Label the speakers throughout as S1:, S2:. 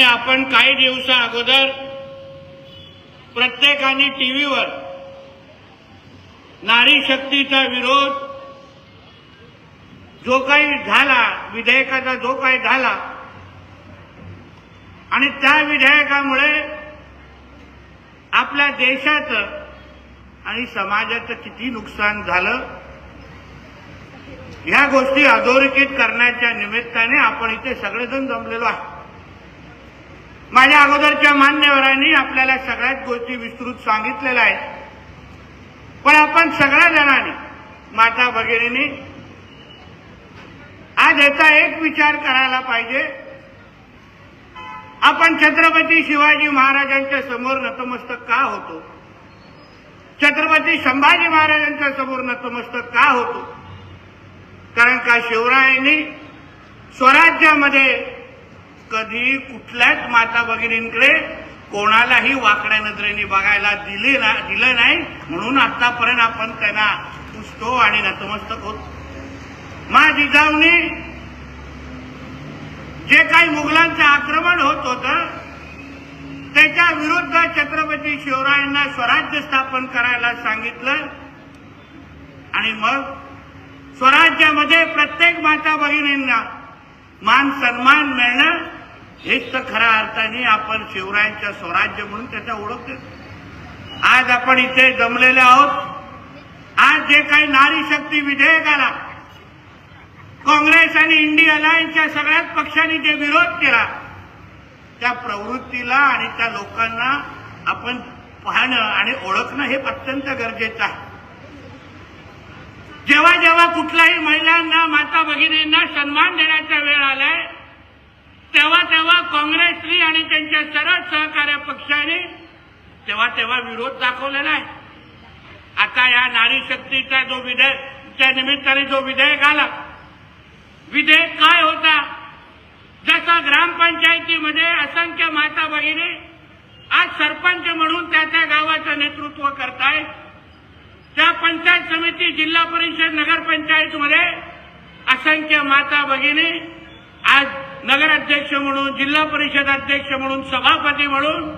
S1: आणि आपण काही दिवसा अगोदर प्रत्येकाने टीव्हीवर नारी शक्तीचा विरोध जो काही झाला, विधेयकाचा जो काही झाला आणि त्या विधेयकामुळे आपल्या देशाचं आणि समाजाचं किती नुकसान झालं ह्या गोष्टी अधोरेखित करण्याच्या निमित्ताने आपण इथे सगळेजण जमलेलो आहे। माझ्या अगोदरच्या मान्यवरांनी आपल्याला सगळ्याच गोष्टी विस्तृत सांगितलेल्या आहेत, पण आपण सगळ्या जणांनी, माता भगिनींनी आज याचा एक विचार करायला पाहिजे। आपण छत्रपती शिवाजी महाराजांच्या समोर नतमस्तक का होतो? छत्रपती संभाजी महाराजांच्या समोर नतमस्तक का होतो? कारण का शिवरायांनी स्वराज्यामध्ये कधी कुठल्याच माता भगिनींकडे कोणालाही वाकड्या नजरेने बघायला दिलं नाही, म्हणून आतापर्यंत आपण त्यांना पुजतो आणि नतमस्तक होतो। मा जिजाऊनी जे काही मुघलांचं आक्रमण होत होतं त्याच्या विरुद्ध छत्रपती शिवरायांना स्वराज्य स्थापन करायला सांगितलं आणि मग स्वराज्यामध्ये प्रत्येक माता भगिनींना मान सन्मान मिळणं हेच तर खऱ्या अर्थाने आपण शिवरायांच्या स्वराज्य म्हणून त्याचा ओळख देतो। आज आपण इथे जमलेले आहोत। आज जे काही नारी शक्ती विधेयकाला काँग्रेस आणि इंडिया अलायन्सच्या सगळ्याच पक्षांनी जे विरोध केला त्या प्रवृत्तीला आणि त्या लोकांना आपण पाहणं आणि ओळखणं हे अत्यंत गरजेचं आहे। जेव्हा जेव्हा कुठल्याही महिलांना, माता भगिनींना सन्मान देण्याचा वेळ आलाय तेव्हा तेव्हा काँग्रेसनी आणि त्यांच्या सर्व सहकार्य पक्षांनी तेव्हा विरोध दाखवलेला आहे। आता या नारी शक्तीचा जो विधेयकच्या निमित्ताने जो विधेयक आला, विधेयक काय होता? जसा ग्रामपंचायतीमध्ये असंख्य माता भगिनी आज सरपंच म्हणून त्या गावाचं नेतृत्व करतायत, त्या पंचायत समिती, जिल्हा परिषद, नगरपंचायतमध्ये असंख्य माता भगिनी आज नगराध्यक्ष म्हणून, जिल्हा परिषद अध्यक्ष म्हणून, सभापती म्हणून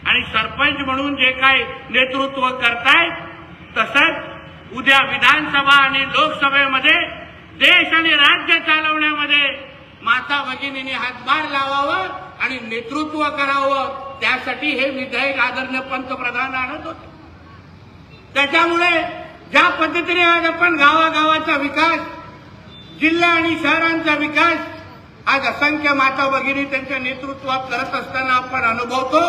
S1: आणि सरपंच म्हणून जे काही नेतृत्व करतायत, तसंच उद्या विधानसभा आणि लोकसभेमध्ये देश आणि राज्य चालवण्यामध्ये माता भगिनींनी हातभार लावावा आणि नेतृत्व करावं, त्यासाठी हे विधेयक आदरणीय पंतप्रधान आणत होते। त्याच्यामुळे ज्या पद्धतीने आज आपण गावागावाचा विकास, जिल्हा आणि शहरांचा विकास आज असंख्य माता भगिनी त्यांच्या नेतृत्वात करत असताना आपण अनुभवतो,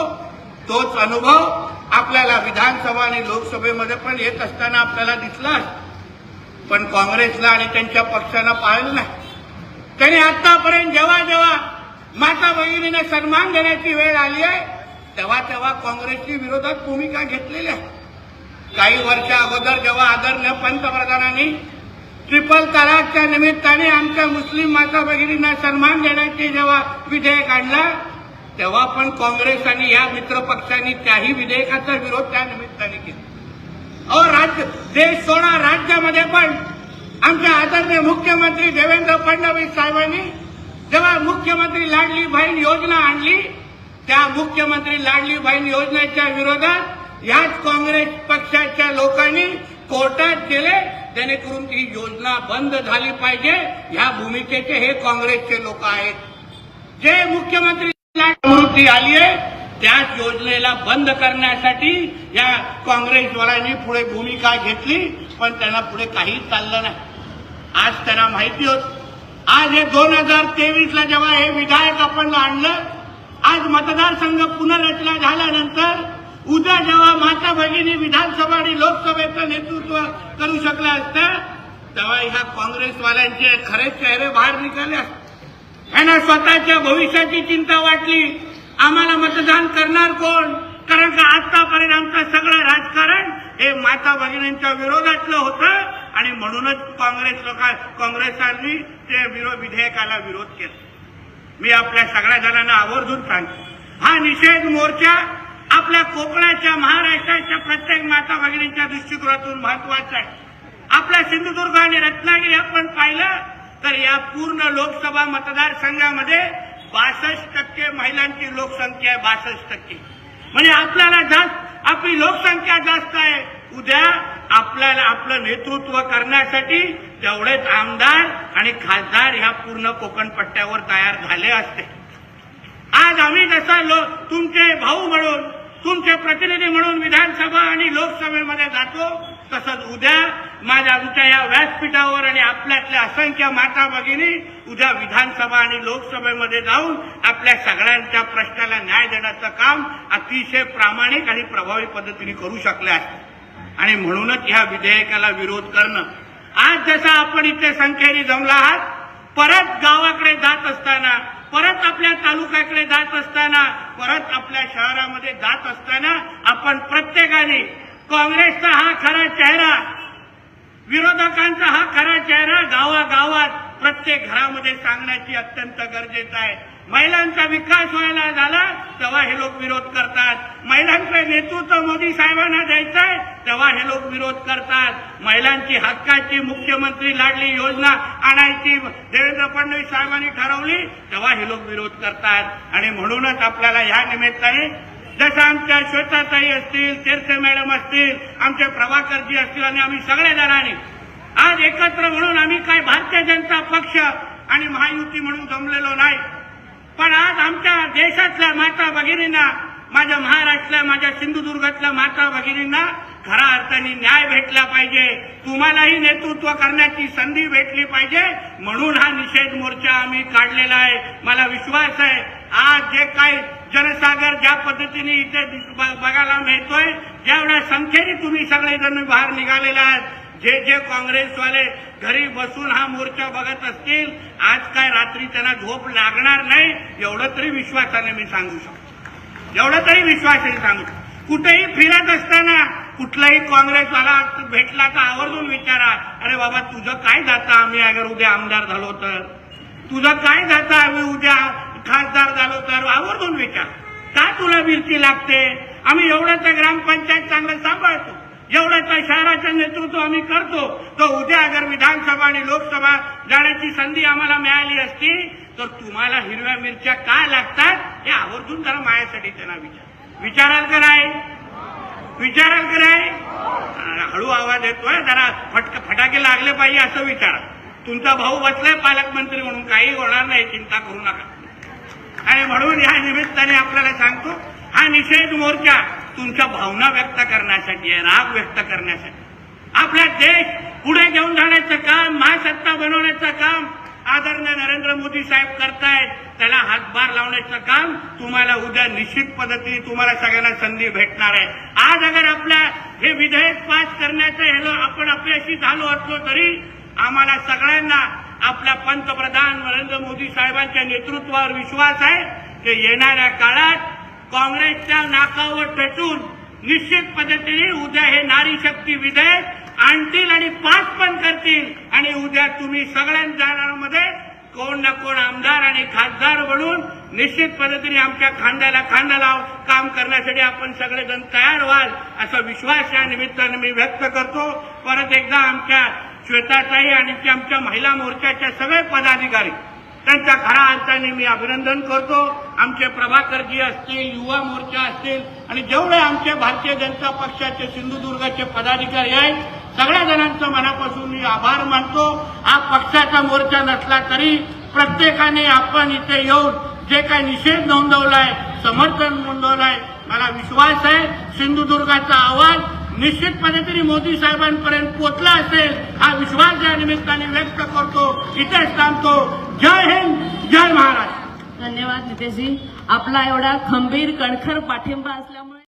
S1: तोच अनुभव आपल्याला विधानसभा आणि लोकसभेमध्ये पण येत असताना आपल्याला दिसला। पण काँग्रेसला आणि त्यांच्या पक्षानं पाहिलं नाही। त्यांनी आतापर्यंत जेव्हा जेव्हा माता भगिनींना सन्मान देण्याची वेळ आली आहे तेव्हा काँग्रेसची विरोधात भूमिका घेतलेली आहे। काही वर्ष अगोदर जेव्हा आदरणीय पंतप्रधानांनी ट्रिपल तलाकच्या निमित्ताने आमच्या मुस्लिम माता भगिनींना सन्मान देण्याचे जेव्हा विधेयक आणला तेव्हा पण काँग्रेस आणि या मित्र पक्षांनी त्याही विधेयकाचा विरोध त्या निमित्ताने केला। देश सोडा, राज्यामध्ये पण आमच्या आदरणीय मुख्यमंत्री देवेंद्र फडणवीस साहेबांनी जेव्हा मुख्यमंत्री लाडली बहीण योजना आणली, त्या मुख्यमंत्री लाडली बहीण योजनेच्या विरोधात याच काँग्रेस पक्षाच्या लोकांनी कोर्टात गेले, जेणेकरून ती योजना बंद झाली पाहिजे। या भूमिकेचे हे काँग्रेसचे लोक आहेत। जे मुख्यमंत्री लाडली आली आहे त्याच योजनेला बंद करण्यासाठी या काँग्रेसवाल्यांनी पुढे भूमिका घेतली, पण त्यांना पुढे काही चाललं नाही। आज त्यांना माहिती होत, आज हे 2023ला जेव्हा हे विधेयक आपण आणलं, आज मतदारसंघ पुनर्रचना झाल्यानंतर उद्या जेव्हा माता भगिनी विधानसभा आणि लोकसभेचं नेतृत्व करू शकल्या असत्या तेव्हा ह्या काँग्रेसवाल्यांचे खरे चेहरे बाहेर निघाले असते। यांना स्वतःच्या भविष्याची चिंता वाटली, आम्हाला मतदान करणार कोण? कारण का आतापर्यंत आमचं सगळं राजकारण हे माता भगिनींच्या विरोधातलं होतं आणि म्हणूनच काँग्रेसांनी ते विधेयकाला विरोध केला। मी आपल्या सगळ्या जणांना आवर्जून सांगतो, हा निषेध मोर्चा आपल्या कोकणाच्या, महाराष्ट्राच्या प्रत्येक माता भगिनींच्या दृष्टिकोनातून महत्वाचा आहे। आपल्या सिंधुदुर्ग आणि रत्नागिरी आपण पाहिलं तर या पूर्ण लोकसभा मतदारसंघामध्ये 62% महिलांची लोकसंख्या आहे. 62% म्हणजे आपल्याला जास्त, आपली लोकसंख्या जास्त आहे. उद्या आपल्याला आपलं नेतृत्व करण्यासाठी तेवढेच आमदार आणि खासदार ह्या पूर्ण कोकण पट्ट्यावर तयार झाले असते. आज आम्ही जसं तुमचे भाऊ म्हणून, तुमचे प्रतिनिधी म्हणून विधानसभा आणि लोकसभेमध्ये जातो, तसंच उद्या आमच्या या व्यासपीठावर आणि आपल्यातल्या असंख्य माता भगिनी उद्या विधानसभा आणि लोकसभेमध्ये जाऊन आपल्या सगळ्यांच्या प्रश्नाला न्याय देण्याचं काम अतिशय प्रामाणिक आणि प्रभावी पद्धतीने करू शकले असते. आणि म्हणूनच ह्या विधेयकाला विरोध करणं, आज जसा आपण इथे संख्येने जमला आहात, परत गावाकडे जात असताना, परत आपल्या तालुक्याकडे जात असताना, परत आपल्या शहरामध्ये जात असताना आपण प्रत्येकाने काँग्रेसचा हा खरा चेहरा, विरोधकांचा हा खरा चेहरा गावागावात प्रत्येक घरामध्ये सांगण्याची अत्यंत गरजेचं आहे. महिलांचा विकास व्हायला झाला तेव्हा हे लोक विरोध करतात. महिलांचं नेतृत्व मोदी साहेबांना द्यायचं आहे तेव्हा हे लोक विरोध करतात. महिलांची हक्काची मुख्यमंत्री लाडली योजना आणायची देवेंद्र फडणवीस साहेबांनी ठरवली तेव्हा हे लोक विरोध करतात. आणि म्हणूनच आपल्याला ह्या निमित्ताने जसं आमच्या श्वेताताई असतील, तीर्थे मॅडम असतील, आमचे प्रभाकरजी असतील आणि आम्ही सगळे जणांनी आज एकत्र म्हणून आम्ही काय भारतीय जनता पक्ष आणि महायुती म्हणून जमलेलो नाही, पण आज आमच्या देशातल्या माता भगिनींना, माझ्या महाराष्ट्रातल्या, माझ्या सिंधुदुर्गातल्या माता भगिनींना खऱ्या अर्थाने न्याय भेटला पाहिजे. तुम्हालाही नेतृत्व करण्याची संधी भेटली पाहिजे म्हणून हा निषेध मोर्चा आम्ही काढलेला आहे. मला विश्वास आहे आज जे काही जनसागर ज्या पद्धतीने इथे बघायला मिळतोय, जेवढ्या संख्येने तुम्ही सगळेजण बाहेर निघालेले आहात, जे जे काँग्रेसवाले घरी बसून हा मोर्चा बघत असतील, आज काय रात्री त्यांना झोप लागणार नाही एवढं तरी विश्वासाने मी सांगू शकतो. एवढं तरी विश्वासाने सांगू. कुठेही फिरत असताना कुठलाही काँग्रेसवाला भेटला तर आवर्जून विचारा, अरे बाबा तुझं काय जातं, आम्ही अगर उद्या आमदार झालो तर, तुझं काय जातं, आम्ही उद्या खासदार झालो तर, आवर्जून विचार. का तुला मिरची लागते? आम्ही एवढं तर ग्रामपंचायत चांगलं सांभाळतो, एवढं तर शहराचं नेतृत्व आम्ही करतो, तर उद्या अगर विधानसभा आणि लोकसभा जाण्याची संधी आम्हाला मिळाली असती तर तुम्हाला हिरव्या मिरच्या काय लागतात हे आवर्जून जरा माझ्यासाठी त्यांना विचाराल का नाही? विचाराल का नाही? हळू आवाज येतोय, जरा फटाके लागले पाहिजे असं विचारा. तुमचा भाऊ बसलाय पालकमंत्री म्हणून, काही होणार नाही, चिंता करू नका. आणि म्हणून या निमित्ताने आपल्याला सांगतो, हा निषेध मोर्चा तुमच्या भावना व्यक्त करण्यासाठी आहे, राग व्यक्त करण्यासाठी. आपला देश पुढे घेऊन जाण्याचं काम, महासत्ता बनवण्याचं काम आदरणीय नरेंद्र मोदी साहेब करतायत. त्याला हातभार लावण्याचं काम तुम्हाला उद्या निश्चित पद्धतीने तुम्हाला सगळ्यांना संधी भेटणार आहे. आज अगर आपल्या हे विधेयक पास करण्याचं आपण अपयशी झालो असलो तरी आम्हाला सगळ्यांना आपल्या पंतप्रधान नरेंद्र मोदी साहेबांच्या नेतृत्वावर विश्वास आहे की येणाऱ्या काळात काँग्रेसच्या नाकावर टचून निश्चित पद्धतीने उद्या हे नारी शक्ती विधेयक आणतील आणि पास पण करतील. आणि उद्या तुम्ही सगळ्यांमध्ये कोण ना कोण आमदार आणि खासदार बनून निश्चित पद्धतीने आमच्या खांद्याला खांदा लावून काम करण्यासाठी आपण सगळेजण तयार व्हाल असा विश्वास या निमित्ताने मी व्यक्त करतो. परत एकदा आमच्या श्वेताताई आणि आमच्या महिला मोर्चाच्या सगळे पदाधिकारी त्यांच्या खऱ्या अर्थाने मी अभिनंदन करतो. आमचे प्रभाकरजी असतील, युवा मोर्चा असतील आणि जेवढे आमचे भारतीय जनता पक्षाचे सिंधुदुर्गाचे पदाधिकारी आहेत, सगळ्या जणांचं मनापासून मी आभार मानतो. हा पक्षाचा मोर्चा नसला तरी प्रत्येकाने आपण इथे येऊन जे काही निषेध नोंदवलाय, समर्थन नोंदवलंय, मला विश्वास आहे सिंधुदुर्गाचा आवाज निश्चित पद्धतीने मोदी साहेबांपर्यंत पोहोचला असेल हा विश्वास या निमित्ताने व्यक्त करतो. इथेच थांबतो. जय हिंद, जय महाराष्ट्र.
S2: धन्यवाद नितेशजी. आपला एवढा खंबीर कणखर पाठिंबा असल्यामुळे